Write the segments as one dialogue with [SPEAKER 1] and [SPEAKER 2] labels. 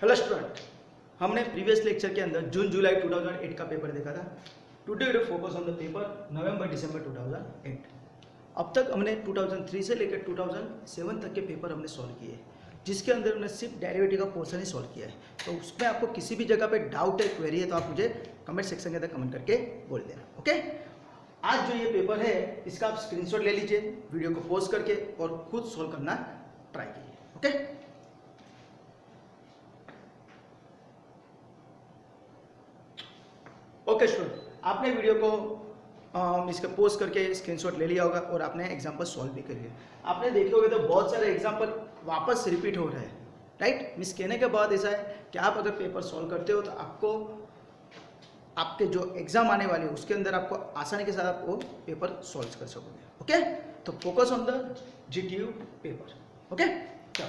[SPEAKER 1] Hello student, हमने previous lecture के अंदर जून जुलाई 2008 का पेपर देखा था। Today we focus on the paper November December 2008। अब तक हमने 2003 से लेकर 2007 तक के पेपर हमने सॉल्व किए, जिसके अंदर हमने सिर्फ डेरिवेटिव का पोर्शन ही सॉल्व किया है। तो उसमें आपको किसी भी जगह पे डाउट है, क्वेरी है, तो आप मुझे कमेंट सेक्शन के अंदर कमेंट करके बोल देना। ओके, आज जो ये पेपर है इसका आप स्क्रीनशॉट ले लीजिए, वीडियो को पॉज करके और खुद सॉल्व करना ट्राई कीजिए। ओके, ओके स्टूडेंट, आपने वीडियो को इसका पोस्ट करके स्क्रीनशॉट ले लिया होगा और आपने एग्जाम्पल सॉल्व भी कर लिया। आपने देखे होंगे तो बहुत सारे एग्जाम्पल वापस रिपीट हो रहे हैं, राइट। मिस कहने के बाद ऐसा है कि आप अगर पेपर सॉल्व करते हो तो आपको आपके जो एग्जाम आने वाले उसके अंदर आपको आसानी के साथ आप वो पेपर सॉल्व कर सकोगे। ओके, तो focus on the GTU paper. Okay, चलो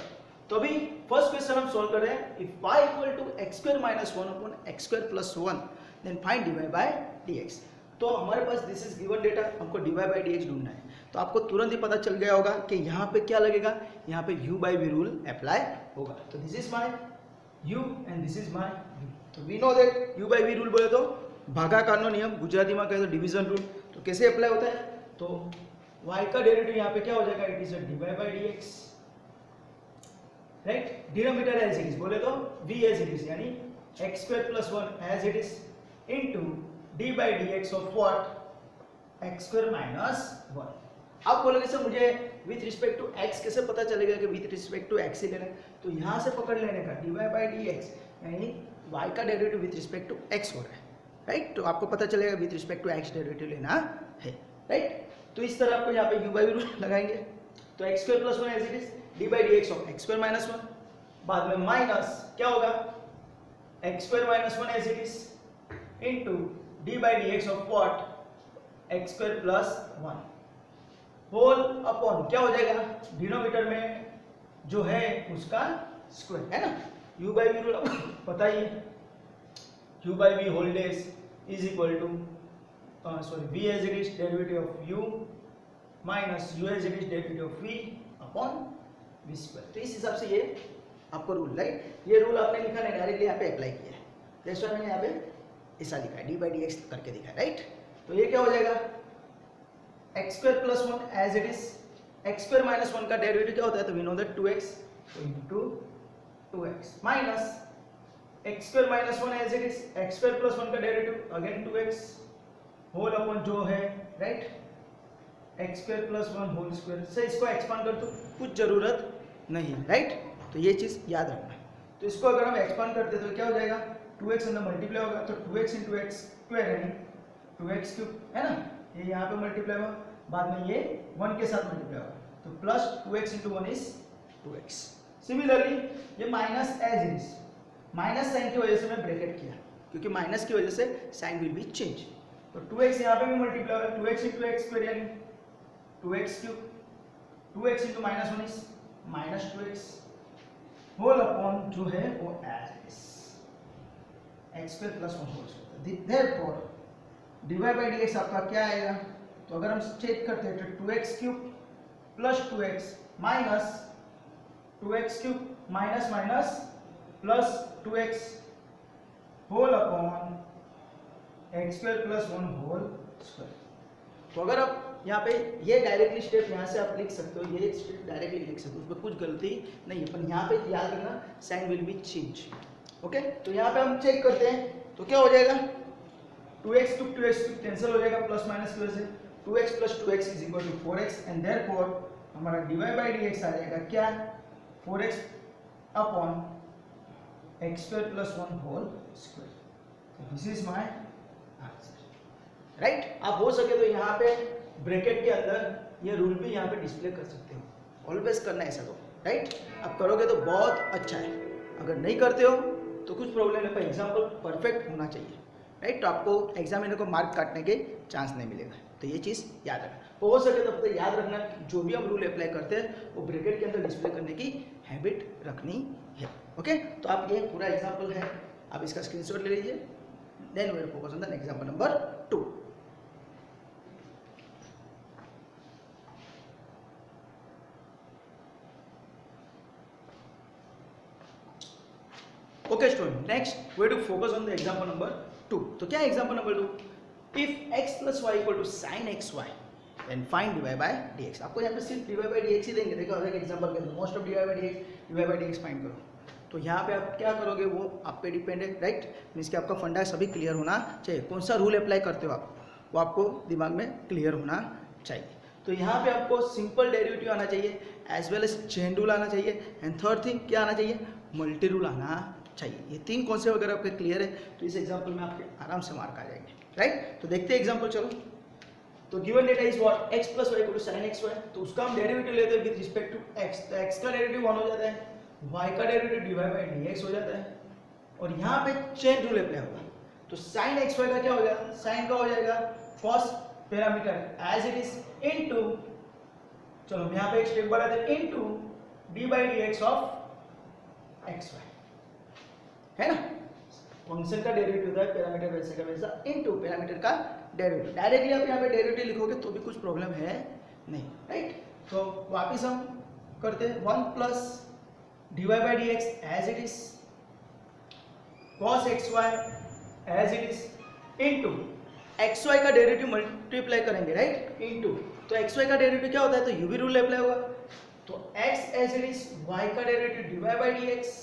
[SPEAKER 1] तो अभी फर्स्ट क्वेश्चन हम सॉल्व कर रहे हैं। If y equal to x square minus 1 upon x square plus 1 then find dy by dx। तो हमारे पास दिस इज गिवन डेटा, हमको dy बाय dx ढूंढना है। तो आपको तुरंत ही पता चल गया होगा कि यहाँ पे क्या लगेगा, यहाँ पे u by v rule apply होगा। तो this is my u and this is my v। तो we know that u by v rule बोले तो भागाकारનો नियम, गुजराती में कहे तो डिवीजन रूल। तो कैसे अप्लाई होता है, तो y का डेरिवेटिव यहाँ पे क्या हो जाएगा, it is dy by dx, right. Denominator as it is बोले तो v एज इट इज, यानी x square plus 1 as it is into d by dx of what, x square minus 1। आप बोलोगे सर मुझे विथ रिस्पेक्ट टू x कैसे पता चलेगा कि विथ रिस्पेक्ट टू x ही लेना है, तो यहाँ से पकड़ लेने का dy by dx, यानी y का derivative with respect to x हो रहा है, राइट। तो आपको पता चलेगा with respect to x derivative लेना है, राइट। तो इस तरह आपको यहाँ पे u by v रूल लगाएंगे। तो x square plus 1 as it is d by dx of x square minus 1, बाद में माइनस क्या होगा, x square minus 1 as it is into d by dx of what, x square plus 1 whole upon क्या हो जाएगा, denominator में जो है उसका स्क्वायर है ना। u by v रूल पता ही है, u by v whole dash is equal to v as it is derivative of u minus u as it is derivative of v upon v square. तो इस हिसाब से ये आपको रूल, राइट, ये rule आपने लिखा नहीं, डायरेक्टली यहाँ पे अप्लाई किया है। जैसे मैंने यहाँ पे ऐसा लिखा है, डी बाई डी एक्स करके दिखा है, राइट। तो ये क्या हो जाएगा, x square plus 1 as it is, x square minus 1 का डेरिवेटिव क्या होता है, तो वी नो दैट 2x, तो into 2x minus x square minus 1 as it is, x square plus 1 का derivative again 2x whole upon जो है, right, x square plus 1 whole square से इसको एक्सपांड कर दो, कुछ जरूरत नहीं है, राइट। तो ये चीज याद रखना। तो इसको अगर हम एक्सपांड करते तो क्या हो जाएगा, 2x अंदर मल्टीप्लाई होगा, तो 2x इंटू एक्स स्क्वायर यानी 2x क्यूब है ना, ये यहाँ पे मल्टीप्लाई होगा, बाद में ये 1 के साथ मल्टीप्लाई होगा, तो plus 2x into 1 is 2x। Similarly ये minus as it is, minus sign की वजह से मैं ब्रैकेट किया, क्योंकि माइनस की वजह से साइन विल बी चेंज। तो 2x यहाँ पे भी मल्टीप्लाई होगा, 2x इंटू एक्स स्क्वायर यानी 2x cube, 2x into minus 1 is minus 2x whole upon जो है वो as it is x square plus 1 whole square. Therefore dy by dx आपका क्या आएगा, तो अगर हम चेक करते हैं तो 2x cube plus 2x minus 2x cube minus minus plus 2x whole upon x square plus 1 whole square. तो अगर आप यहाँ पे ये डायरेक्टली स्टेप यहाँ से आप लिख सकते हो, ये स्टेप डायरेक्टली लिख सकते हो, उसमें कुछ गलती नहीं है, पर यहाँ पे याद रखना sign will be change. Okay, तो यहाँ पे हम चेक करते हैं तो क्या हो जाएगा, 2x cube 2x cube cancel हो जाएगा प्लस माइनस की वजह से, 2x plus 2x is equal to 4x and therefore हमारा dy बाय dx आ जाएगा क्या, 4x upon x square plus 1 whole square. This is my answer, right. आप हो सके तो यहाँ पे ब्रैकेट के अंदर ये रूल भी यहाँ पे डिस्प्ले कर सकते हो, ऑलवेज करना ऐसा तो, राइट। आप करोगे तो बहुत अच्छा है, अगर नहीं करते हो तो कुछ प्रॉब्लम है, पर एग्जाम्पल परफेक्ट होना चाहिए, राइट। तो आपको एग्जामिनर को मार्क काटने के चांस नहीं मिलेगा, तो ये चीज़ याद रखना। हो सके तो याद रखना जो भी हम रूल अप्लाई करते हैं वो ब्रैकेट के अंदर डिस्प्ले करने की हैबिट रखनी है। ओके, तो आप ये पूरा एग्जाम्पल है, आप इसका स्क्रीनशॉट ले लीजिए, then we will focus on the example number 2। Okay student, next way to focus on the example number 2। तो क्या है example number 2? If x plus Y equal to sine x Y then find D Y by D X. आपको यहाँ पे सिर्फ D Y by D X ही देंगे। देखो हर एक एग्जांपल के अंदर most of D Y by D x find करो। तो यहाँ पे आप क्या करोगे वो आप पे डिपेंड है, राइट। मीन्स कि आपका फंडा सभी क्लियर होना चाहिए। कौन सा रूल अप्लाई करते हो आप वो आपको दिमाग में क्लियर होना चाहिए। तो यहाँ पे आपको सिंपल डेरिवेटिव आना चाहिए, as well as chain rule आना चाहिए, एंड थर्ड थिंग क्या आना चाहिए? मल्टी रूल आना चाहिए। ये तीन कॉन्सेप्ट अगर आपके क्लियर है तो इस एग्जाम्पल में आपके आराम से मार्क आ जाएंगे, राइट। तो देखते हैं एग्जाम्पल। चलो, तो given data is what? x plus Y equal to sine x Y. तो उसका हम डेरिवेटिव लेते हैं विद रिस्पेक्ट टू x। तो x का डेरिवेटिव 1 हो जाता है, y का डेरिवेटिव dy बाई dx हो जाता है, और यहाँ पे चेन रूल अप्लाई होगा। तो sin x y का क्या हो जाएगा? sin का हो जाएगा cos parameter as it is into, चलो हम यहाँ पे एक स्टेप बढ़ाते हैं, into d by dx of x y, है ना। फंक्शन का डेरिवेटिव होता है पैरामीटर वैसे का वैसा इनटू पैरामीटर का डेरिवेटिव। डायरेक्टली आप यहाँ पे डेरिवेटिव लिखोगे तो भी कुछ प्रॉब्लम है नहीं, राइट। तो वापिस हम करते हैं 1 plus dy by D x as it is cos x y as it is into x y का डेरिवेटिव मल्टीप्लाई करेंगे, राइट, इनटू। तो एक्स वाई का डेरिवेटिव क्या होता है? तो यूवी रूल अप्लाई होगा। तो x as it is y का डेरिवेटिव dy by D x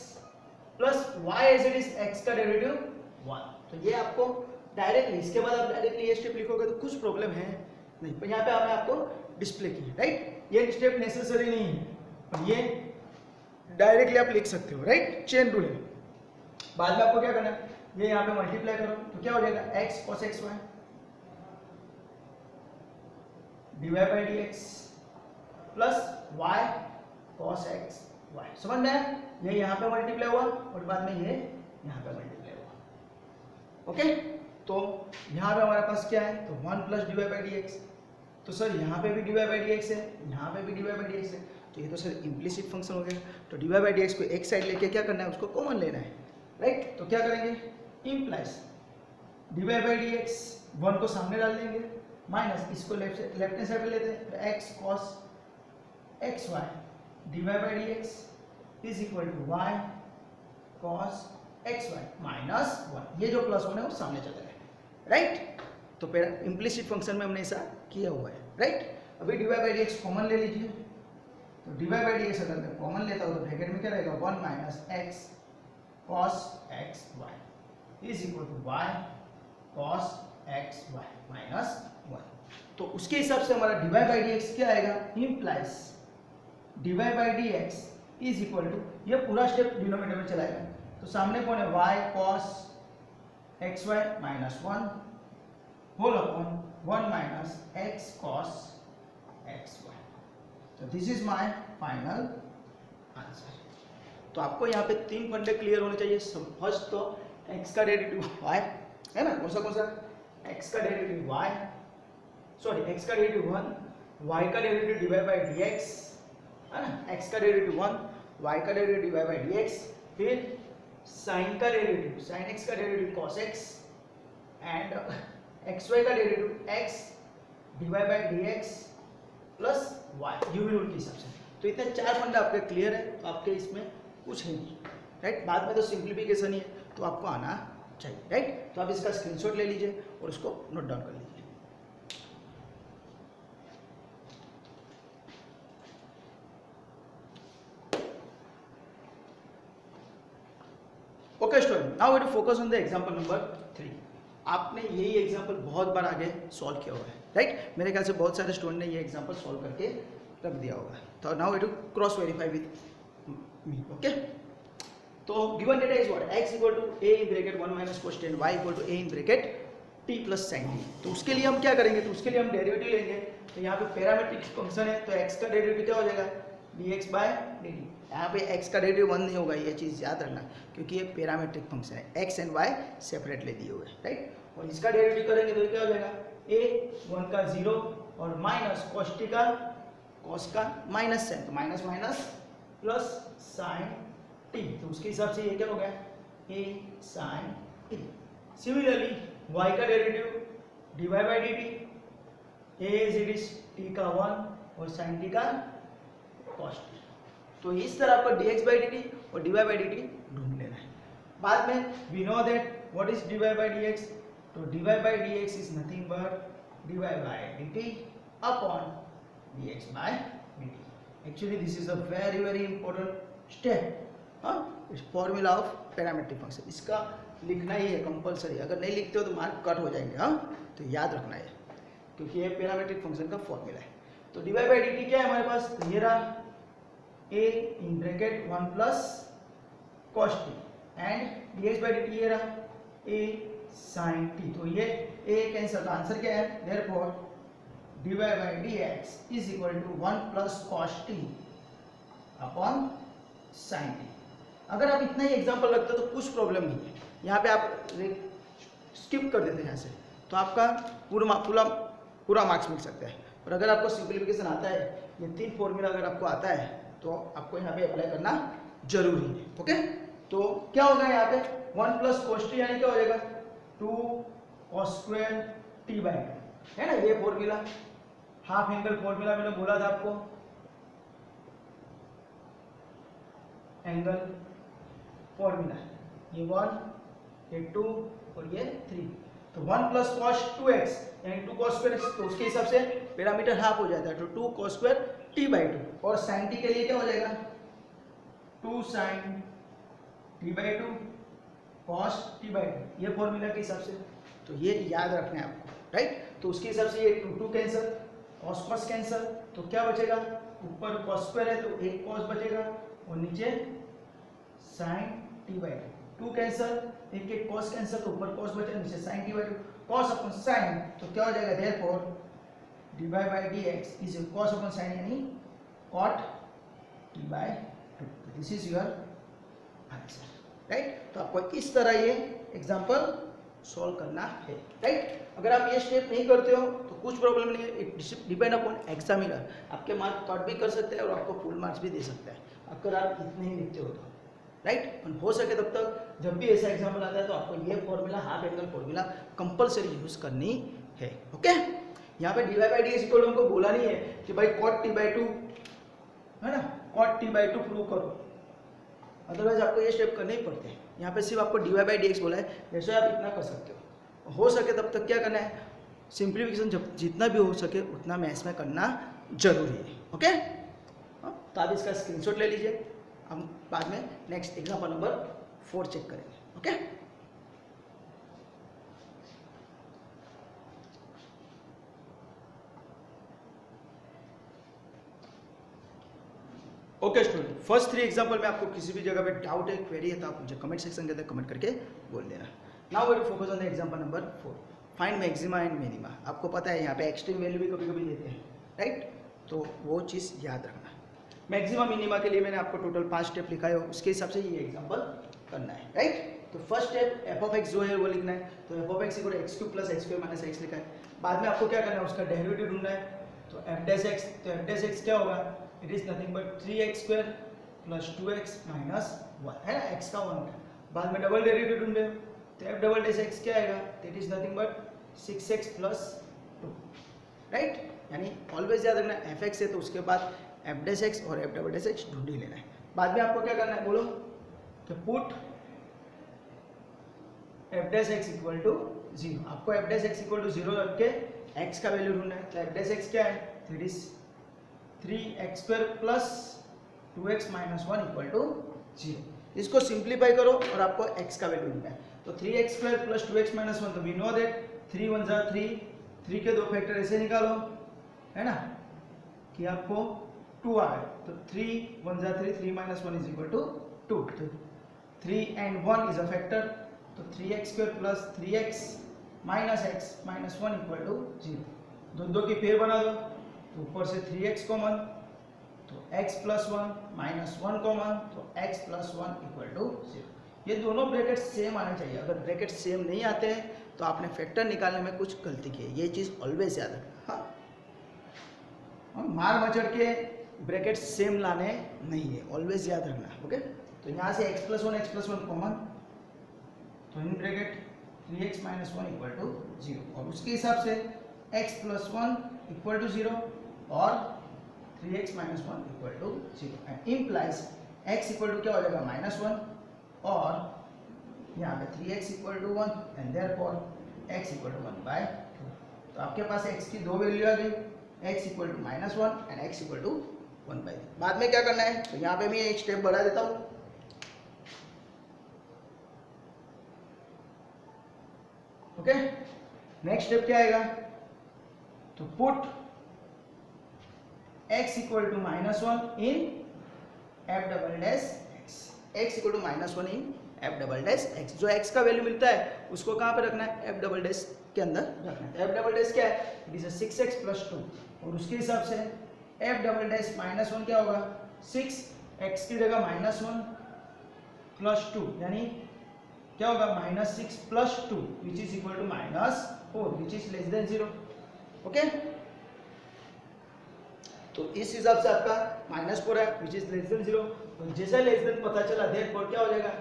[SPEAKER 1] plus y as it is x का डेरिवेटिव 1। तो ये आपको डायरेक्टली, इसके बाद आप डायरेक्टली ये स्टेप लिखोगे तो कुछ प्रॉब्लम है नहीं। पर यहाँ पे हमने आपको डिस्प्ले की, राइट। ये स्टेप नेसेसरी नहीं है, पर ये डायरेक्टली आप लिख सकते हो, राइट। चेन रूल है। बाद में आपको क्या करना है? ये यहाँ पे मल्टीप्लाई करो तो क्या हो जाएगा? x cos x y dy by D x plus y cos x y. समझ में आया? ये यहाँ पे मल्टीप्लाई हुआ और बाद में ये यहाँ पे मल्टीप्लाई हुआ, ओके। तो यहाँ पे हमारे पास क्या है? तो 1 plus dy by D x. तो सर यहाँ पे भी dy बाई डी एक्स है, यहाँ पे भी dy बाई डी एक्स है, तो ये तो सर इम्प्लिसिट फंक्शन हो गया। तो dy बाई डी एक्स को एक साइड लेके क्या करना है? उसको कॉमन लेना है, राइट। तो क्या करेंगे? Implies dy by D x 1 को सामने डाल देंगे, माइनस इसको लेफ्ट हैंड साइड पे लेते हैं, तो x cos x y dy by D x is equal to y cos x Y minus 1। ये जो प्लस 1 है वो सामने चला गया, राइट। तो इम्प्लिसिट फंक्शन में हमने ऐसा किया हुआ है, राइट। अभी dy by D x common ले लीजिए। तो dy बाई डी एक्स अगर मैं कॉमन लेता हूँ तो ब्रैकेट में क्या रहेगा? 1 minus x cos x y is equal to y cos x Y minus 1। तो उसके हिसाब से हमारा dy बाई डी एक्स क्या आएगा? Implies dy by D x is equal to, ये पूरा स्टेप डिनोमिनेटर में चलाएगा। तो सामने कौन है? y cos x Y minus 1 whole upon 1 minus x cos x Y. तो this is my final answer. तो आपको यहाँ पे तीन फंडे क्लियर होने चाहिए। फर्स्ट तो x का डेरिवेटिव y है ना, कौन सा? x का डेरिवेटिव y, सॉरी x का डेरिवेटिव 1, y का डेरिवेटिव dy बाई dx, है ना। x का डेरिवेटिव 1, y का डेरिवेटिव dy बाई dx, फिर sin का डेरिवेटिव sin x का derivative cos x, and xy का derivative x dy by dx plus y UV rule के हिसाब से। तो इतने चार फंडा आपके क्लियर है, तो आपके इसमें कुछ नहीं, राइट। बाद में तो सिंप्लीफिकेशन ही है, तो आपको आना चाहिए, राइट। तो आप इसका स्क्रीनशॉट ले लीजिए और उसको नोट डाउन कर लीजिए। Okay student, now we to focus on the example number 3। आपने यही एग्जांपल बहुत बार आगे सॉल्व किया हुआ है, राइट। मेरे ख्याल से बहुत सारे स्टूडेंट ने ये एग्जांपल सॉल्व करके रख दिया होगा। तो now we to cross verify with me, okay. तो given data is what? x equal to a in bracket 1 minus cos tan, y equal to a in bracket t plus sin t। तो उसके लिए हम क्या करेंगे? तो उसके लिए हम डेरिवेटिव लेंगे। तो यहाँ पे पैरामीट्रिक फंक्शन है, तो x का डेरिवेटिव क्या हो जाएगा? dx by dt। यहाँ पे x का डेरिवेटिव 1 नहीं होगा, ये चीज़ याद रखना, क्योंकि ये पैरामीट्रिक फंक्शन है, x एंड y सेपरेटली दिए हुए हैं, राइट। और इसका डेरिवेटिव करेंगे तो क्या हो जाएगा? a 1 का 0 और माइनस cos t का cos का माइनस साइन, तो minus minus plus sign t। तो उसके हिसाब से ये क्या हो गया? a sin t। Similarly y का डेरिवेटिव dy by dt, a is it is t का 1 और sin t का cos t। तो इस तरह आपको dx बाई dt और dy बाई dt ढूंढ लेना है। बाद में we know that what is dy by dx, तो dy by dx is nothing but dy by dt upon dx by dt. Actually this is a very very important step, इस formula of parametric function. इसका लिखना ही है compulsory, अगर नहीं लिखते हो तो मार्क कट हो जाएंगे. तो याद रखना है क्योंकि ये पैरामीट्रिक फंक्शन का फॉर्मूला है. तो dy by dt क्या है हमारे पास, तो ये रहा a in bracket 1 plus cos t and dx by dt ये रहा a sin t. तो ये a कैंसिल, आंसर क्या है, therefore dy by dx is equal to 1 plus cos t upon sin t. अगर आप इतना ही एग्जांपल रखते हो तो कुछ प्रॉब्लम नहीं है. यहाँ पे आप स्किप कर देते हैं यहाँ से, तो आपका पूरा मार्क्स मिल सकता है. और अगर आपको सिंप्लीफिकेशन आता है, ये 3 फॉर्मूला अगर आपको आता है तो आपको यहाँ पे अप्लाई करना जरूरी है. ओके, तो क्या होगा यहाँ पे 1 प्लस cos t यानी क्या हो जाएगा 2 cos स्क्वायर t बाई 2 है ना. ये फॉर्मूला हाफ एंगल फॉर्मूला मैंने बोला था आपको, एंगल फॉर्मूला, ये 1 ये 2 और ये 3. तो 1 प्लस cos 2x यानी 2 cos स्क्वायर, तो उसके हिसाब से पैरामीटर हाफ हो जाता है, तो 2 cos स्क्वायर t बाई 2. और sin t के लिए क्या हो जाएगा 2 sin t by 2 cos t by 2, ये फॉर्मूला के हिसाब से. तो ये याद रखना है आपको, राइट. तो उसके हिसाब से ये 2 कैंसिल, cos कैंसिल, तो क्या बचेगा, ऊपर cos स्क्वायर है तो एक cos बचेगा और नीचे sin t बाई 2 कैंसिल, एक cos कैंसिल, तो ऊपर cos बचा नीचे sin t by 2, cos upon sin, तो क्या हो जाएगा therefore dy by dx is cos upon sin यानी cot t by 2. This is your answer, right. तो आपको इस तरह ये एग्जांपल सॉल्व करना है, राइट. अगर आप ये स्टेप नहीं करते हो तो कुछ प्रॉब्लम नहीं है. इट डिपेंड अपॉन एग्जामिनर, आपके मार्क कट भी कर सकते हैं और आपको फुल मार्क्स भी दे सकता है अगर आप इतने ही लिखते हो तो, राइट. हो सके तब तक जब भी ऐसा एग्जाम्पल आता है तो आपको ये formula half angle formula compulsory use करनी है. ओके, यहाँ पे dy by dx इक्वल हमको बोला नहीं है कि भाई cot t by 2 है ना, cot t by 2 प्रूव करो, अदरवाइज आपको ये स्टेप करने ही पड़ते हैं. यहाँ पे सिर्फ आपको dy by dx बोला है, जैसे आप इतना कर सकते हो सके तब तक क्या करना है, सिंप्लीफिकेशन जितना भी हो सके उतना मैथ्स में करना जरूरी है. ओके, तो आप इसका स्क्रीनशॉट ले लीजिए, हम बाद में नेक्स्ट एग्जाम्पल नंबर 4 चेक करेंगे. Okay, okay student, first 3 example में आपको किसी भी जगह पे डाउट है, क्वेरी है, तो आप मुझे कमेंट सेक्शन के अंदर कमेंट करके बोल देना. Now we will focus on the example number 4, find maxima and minima. आपको पता है यहाँ पे एक्सट्रीम वैल्यू भी कभी कभी देते हैं, राइट. तो वो चीज़ याद रखना. मैक्सिमा मिनिमा के लिए मैंने आपको टोटल 5 स्टेप लिखा है, उसके हिसाब से ये एग्जाम्पल करना है, राइट. तो first step F of x जो है वो लिखना है. तो F of x equal x cube plus x square minus x लिखा है. बाद में आपको क्या करना है, उसका डेरिवेटिव ढूंढना है. तो f डैश x, तो f डैश x क्या होगा, it is nothing but 3x square plus 2x minus 1 है ना, x का 1 होता है. बाद में डबल डेरिवेटिव ढूंढे तो f डबल डैश x क्या आएगा, it is nothing but 6x plus 2, right. यानी ऑलवेज याद रखना fx है तो उसके बाद f डैश x और f डबल डैश x ढूंढ ही लेना है. बाद में आपको क्या करना है, बोलो तो put f dash x equal to 0. आपको f dash x equal to 0 रख के x का वैल्यू ढूंढना है. तो f डैश x क्या है, it is 3x square plus 2x minus 1 equal to 0. इसको सिंप्लीफाई करो और आपको x का वैल्यू ढूंढना है. तो 3x square plus 2x minus 1, तो वी नो दैट 3 1 जा 3, 3 के 2 फैक्टर ऐसे निकालो है ना कि आपको 2 आ गए. तो 3 1 जा 3, 3 माइनस 1 इज इक्वल टू 2. तो 3 एंड 1 इज अ फैक्टर, तो 3x square plus 3x minus x minus 1 equal to 0. दो की पेयर बना दो, तो ऊपर से 3x कॉमन, तो x प्लस 1 माइनस 1 कॉमन, तो x प्लस 1 इक्वल टू 0. ये दोनों ब्रैकेट सेम आने चाहिए. अगर ब्रैकेट सेम नहीं आते हैं तो आपने फैक्टर निकालने में कुछ गलती की है, ये चीज़ ऑलवेज याद रखना. हाँ, मार मचड़ के ब्रैकेट सेम लाने नहीं है, ऑलवेज याद रखना. ओके, तो यहाँ से x प्लस 1 कॉमन, तो in bracket 3x minus 1 equal to 0, और उसके हिसाब से x प्लस 1 इक्वल टू 0 और 3x minus 1 equal to 0 and implies x equal to क्या हो जाएगा, -1 और यहाँ पे 3x equal to 1 and therefore x equal to 1/2। तो आपके पास x की दो वैल्यू आ गई, x equal to -1 and x equal to 1/3। बाद में क्या करना है, तो यहाँ पे मैं एक स्टेप बढ़ा देता हूँ। ओके, नेक्स्ट स्टेप क्या आएगा, तो put x equal to -1 in f double dash x, x equal to -1 in f double dash x। जो x का वैल्यू मिलता है उसको कहाँ पे रखना है, f डबल डैश के अंदर रखना है। f डबल डैश क्या है, इट इज 6x + 2 और उसके हिसाब से f डबल डैश -1 क्या होगा, 6, x की जगह -1 + 2 यानी क्या होगा, -6 + 2 which is equal to -4 which is less than 0। Okay, तो इस हिसाब से आपका -4 है विच इज लेस देन 0। तो जैसा लेस देन पता चला, देयरफॉर क्या हो जाएगा,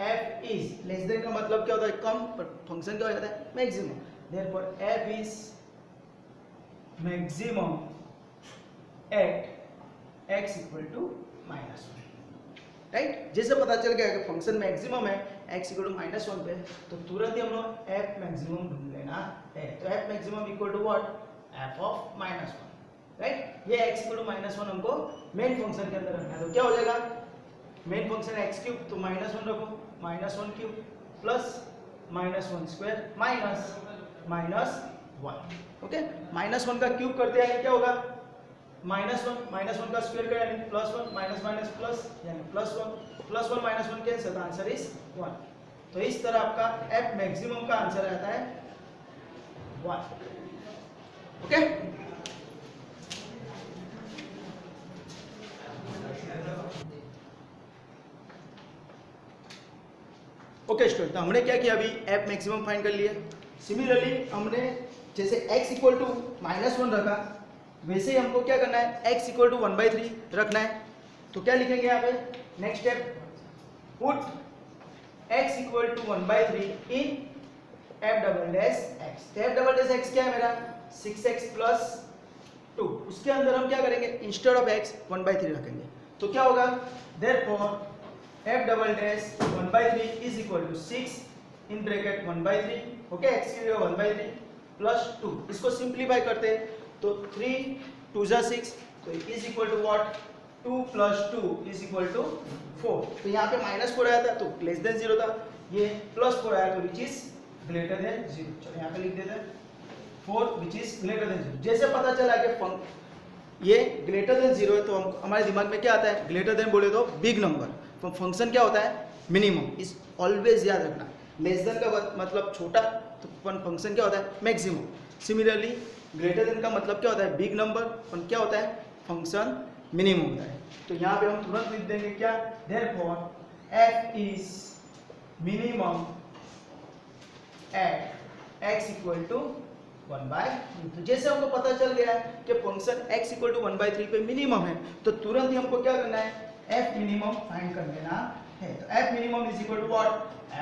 [SPEAKER 1] f इज लेस देन का मतलब क्या होता है, कम, पर फंक्शन क्या हो जाता है, maximum. Therefore f is maximum at x equal to -1, right. जैसे पता चल गया कि फंक्शन मैक्सिमम है x इक्वल टू -1 पे, तो तुरंत ही हम लोग f मैक्सिमम ढूंढ लेना है। तो f maximum equal to what, f of -1, right. ये x इक्वल टू -1 हमको मेन फंक्शन के अंदर रखना है। तो क्या हो जाएगा, मेन फंक्शन x3, तो -1 रखो, -1³ प्लस -1² माइनस -1। ओके, -1 का क्यूब करते हैं क्या होगा, -1 का स्क्वायर का यानी +1 माइनस प्लस यानी +1 +1 -1 कैंसिल, तो आंसर इज 1। तो इस तरह आपका f मैक्सिमम का आंसर आता है 1। ओके, ओके स्टूडेंट, तो हमने क्या किया, अभी f मैक्सिमम फाइंड कर लिया। सिमिलरली हमने जैसे x इक्वल टू -1 रखा, वैसे ही हमको क्या करना है, x इक्वल टू 1/3 रखना है। तो क्या लिखेंगे यहाँ पे, next step, put x equal to 1/3 in f double dash x। तो f डबल डैश x क्या है मेरा, 6x + 2। उसके अंदर हम क्या करेंगे, इंस्टेड ऑफ x 1/3 रखेंगे। तो क्या होगा, therefore f double dash 1/3 is equal to 6 in bracket 1/3, okay, x की जगह 1/3 प्लस 2। इसको सिंप्लीफाई करते हैं तो 3 2 जा 6, तो is equal to what, 2 + 2 is equal to 4। तो यहाँ पे -4 आया था तो लेस देन 0 था, ये +4 आया तो विच इज ग्रेटर देन 0। चलो यहाँ पे लिख देते हैं 4 विच इज ग्रेटर देन 0। जैसे पता चला कि ये ग्रेटर देन 0 है तो हम हमारे दिमाग में क्या आता है, ग्रेटर देन बोले तो बिग नंबर, तो फंक्शन क्या होता है, मिनिमम। इस ऑलवेज याद रखना, लेस देन का मतलब छोटा, तो फंक्शन क्या होता है, मैक्सिमम। सिमिलरली ग्रेटर देन का मतलब क्या होता है, बिग नंबर, और क्या होता है, फंक्शन मिनिमम होता है। तो यहाँ पे हम तुरंत लिख देंगे क्या, therefore f is minimum at x equal to 1/3। तो जैसे हमको पता चल गया है कि फंक्शन x इक्वल टू 1/3 पे मिनिमम है, तो तुरंत ही हमको क्या करना है, f मिनिमम फाइंड कर लेना है। तो f minimum is equal to what,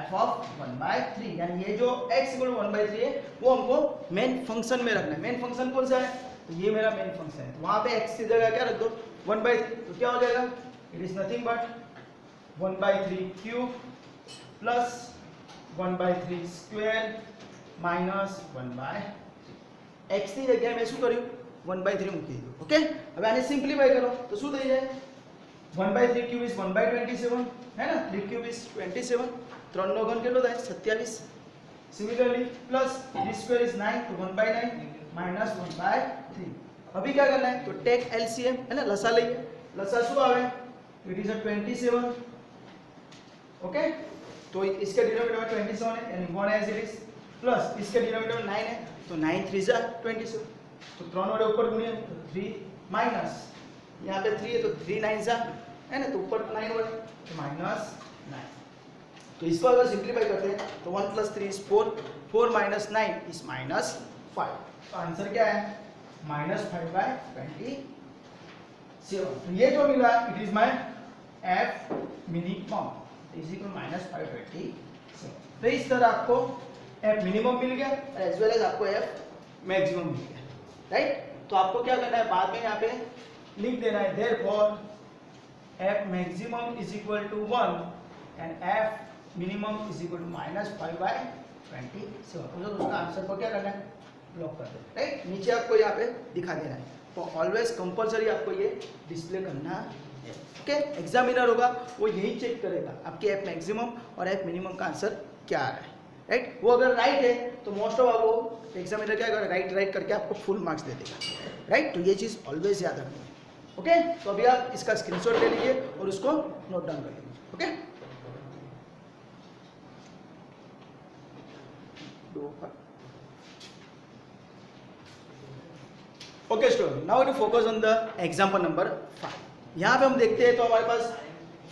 [SPEAKER 1] f of 1/3, यानी ये जो x इक्वल टू 1/3 है वो हमको मेन फंक्शन में रखना है। मेन फंक्शन कौन सा है, तो ये मेरा मेन फंक्शन है। तो वहाँ पे x की जगह क्या रख दो, 1/3, तो क्या हो जाएगा, it is nothing but 1/3³ plus 1/3² minus 1/3। x ની જગ્યાએ મેં શું કર્યું, 1/3 મૂકી દીધું। ઓકે, હવે આને સિમ્પ્લિફાઈ કરો તો શું થઈ જાય, 1/3³ ઇઝ 1/27 है ना, 3³ इज 27, 3 નો ઘન કેટલો થાય, 27। सिमिलरली प्लस 3² इज 9, तो 1/9 माइनस 1/3। अभी क्या करना है, तो टेक एलसीएम है ना, लसा લઈએ, लसा શું આવે, इट इज 27। ओके, तो इसके डिनोमिनेटर में 27 है यानी 1 एज इट इज, प्लस इसके डिनोमिनेटर में 9 है तो 9 3 जा 27, तो 3 वडे ऊपर गुणिए तो 3 माइनस यहाँ पे 3 है तो 3 9 जा है ना, तो ऊपर 9 वडे तो -9। तो इसको अगर सिंप्लीफाई करते हैं तो 1 + 3 इज 4, 4 - 9 इज -5। तो आंसर क्या है, -5/27। तो ये जो मिला it is my f minimum is equal -5/27। तो इस तरह आपको f मिनिमम मिल गया एज वेल एज आपको f मैक्सिमम मिल गया, राइट। तो आपको क्या करना है, बाद में यहाँ पे लिख देना है, therefore f maximum is equal to 1 and f minimum is equal to -5/27। उसका आंसर को क्या करना है, लॉक कर देना, राइट। नीचे आपको यहाँ पे दिखा देना है, तो ऑलवेज कंपलसरी आपको ये डिस्प्ले करना है, ओके। एग्जामिनर होगा वो यही चेक करेगा आपके एफ मैक्सिमम और एफ मिनिमम का आंसर क्या आ रहा है, राइट। वो अगर राइट है तो मोस्ट ऑफ आपको एग्जामिनर क्या करेगा, राइट करके आपको फुल मार्क्स दे देगा, राइट। तो ये चीज़ ऑलवेज याद रखनी है, ओके। तो अभी आप इसका स्क्रीनशॉट ले लीजिए और उसको नोट डाउन कर लीजिए, okay. Okay student, now to focus on the example number 5। यहाँ पे हम देखते हैं तो हमारे पास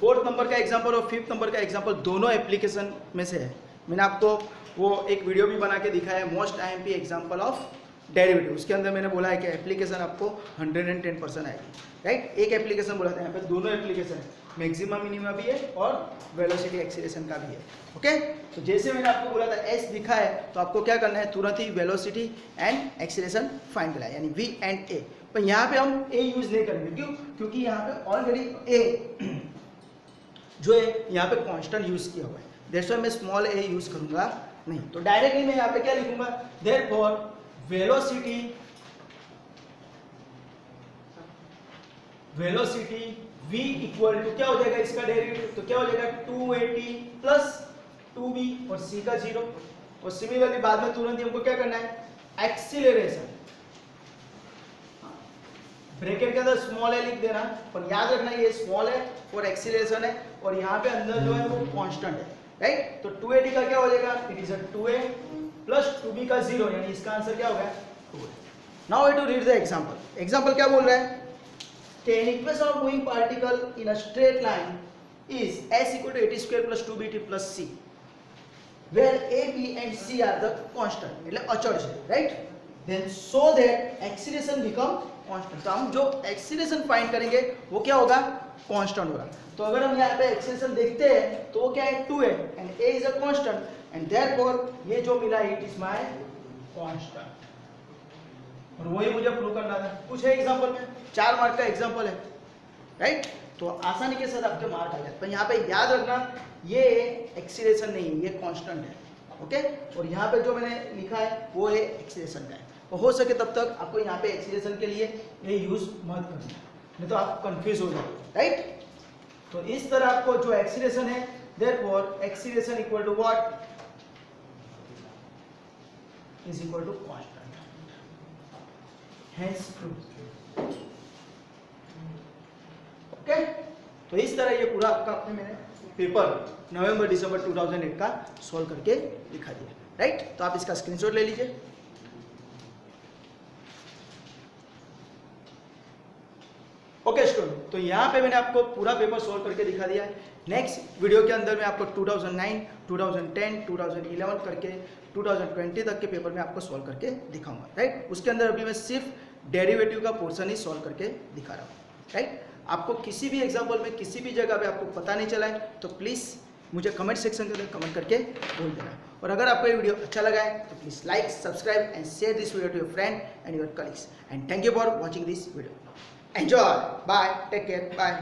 [SPEAKER 1] 4th नंबर का एग्जांपल और 5th नंबर का एग्जांपल दोनों एप्लीकेशन में से है। मैंने आपको वो एक वीडियो भी बना के दिखाया है, most IMP example of derivative. उसके अंदर मैंने बोला है कि एप्लीकेशन आपको 110% आएगी, राइट। एक एप्लीकेशन बोला था, यहाँ पे दोनों एप्लीकेशन है, मैक्सिमम मिनिमम भी है और वेलोसिटी एक्सीलरेशन का भी है, ओके। तो जैसे मैंने आपको बोला था एस दिखा है तो आपको क्या करना है, तुरंत ही वेलोसिटी एंड एक्सीलरेशन फाइंड करना है, यानी V एंड A। पर यहाँ पे हम A यूज नहीं करेंगे, क्यों? क्योंकि यहाँ पे ऑलरेडी A जो है यहाँ पे कांस्टेंट यूज किया हुआ है, दैट्स व्हाई मैं स्मॉल a यूज करूंगा नहीं। तो डायरेक्टली मैं यहाँ पे क्या लिखूंगा, therefore velocity v equal to क्या हो जाएगा इसका डेरिवेटिव, तो क्या हो जाएगा 2at प्लस 2b और c का 0। और सिमिलरली बाद में तुरंत ही हमको क्या करना है, एक्सीलरेशन ब्रैकेट के अंदर स्मॉल a लिख देना, पर याद रखना ये स्मॉल है और एक्सीलरेशन है और यहाँ पे अंदर जो है वो कांस्टेंट है, राइट। तो 2at का क्या हो जाएगा, it is a 2a plus 2b का 0, यानी इसका आंसर क्या होगा 2a। Now we to read the example. Example क्या बोल रहा है, an equation of moving particle in a straight line is s equal to at square plus 2bt plus c, where a, b and c are the constant, એટલે અચળ છે, right। then so that acceleration become constant। तो हम जो acceleration find करेंगे वो क्या होगा, constant होगा। तो अगर हम यहाँ पे acceleration देखते हैं तो वो क्या है 2a and a is a constant and therefore ये जो मिला it is my constant। और वही मुझे प्रूव करना था। कुछ है एग्जांपल में 4 मार्क का एग्जांपल है, राइट। तो आसानी के साथ आपके मार्क आ जाते हैं। पर यहाँ पे याद रखना ये एक्सीलरेशन नहीं है, ये कांस्टेंट है, ओके। और यहाँ पे जो मैंने लिखा है वो है एक्सीलरेशन का है। और हो सके तब तक आपको यहाँ पे एक्सीलरेशन के लिए ये यूज मत करना, नहीं तो आप कंफ्यूज हो जाओगे, राइट। तो इस तरह आपको जो एक्सीलरेशन है, therefore acceleration equal to what, is equal to constant, hence true, okay. तो इस तरह ये पूरा आपका अपने मैंने पेपर नवंबर-दिसंबर 2008 का सॉल्व करके दिखा दिया, राइट। तो आप इसका स्क्रीनशॉट ले लीजिए। ओके स्टूडेंट, तो यहाँ पे मैंने आपको पूरा पेपर सॉल्व करके दिखा दिया है। नेक्स्ट वीडियो के अंदर मैं आपको 2009, 2010, 2011 करके 2020 तक के पेपर में आपको सॉल्व करके दिखाऊंगा, राइट। उसके अंदर अभी मैं सिर्फ डेरिवेटिव का पोर्शन ही सॉल्व करके दिखा रहा हूँ, राइट। आपको किसी भी एग्जाम्पल में किसी भी जगह पे आपको पता नहीं चला है तो प्लीज़ मुझे कमेंट सेक्शन के अंदर कमेंट करके बोल देना। और अगर आपको ये वीडियो अच्छा लगा है तो please like, subscribe and share this video to your friend and your colleagues. And thank you for watching this video. Enjoy, bye, take care, bye.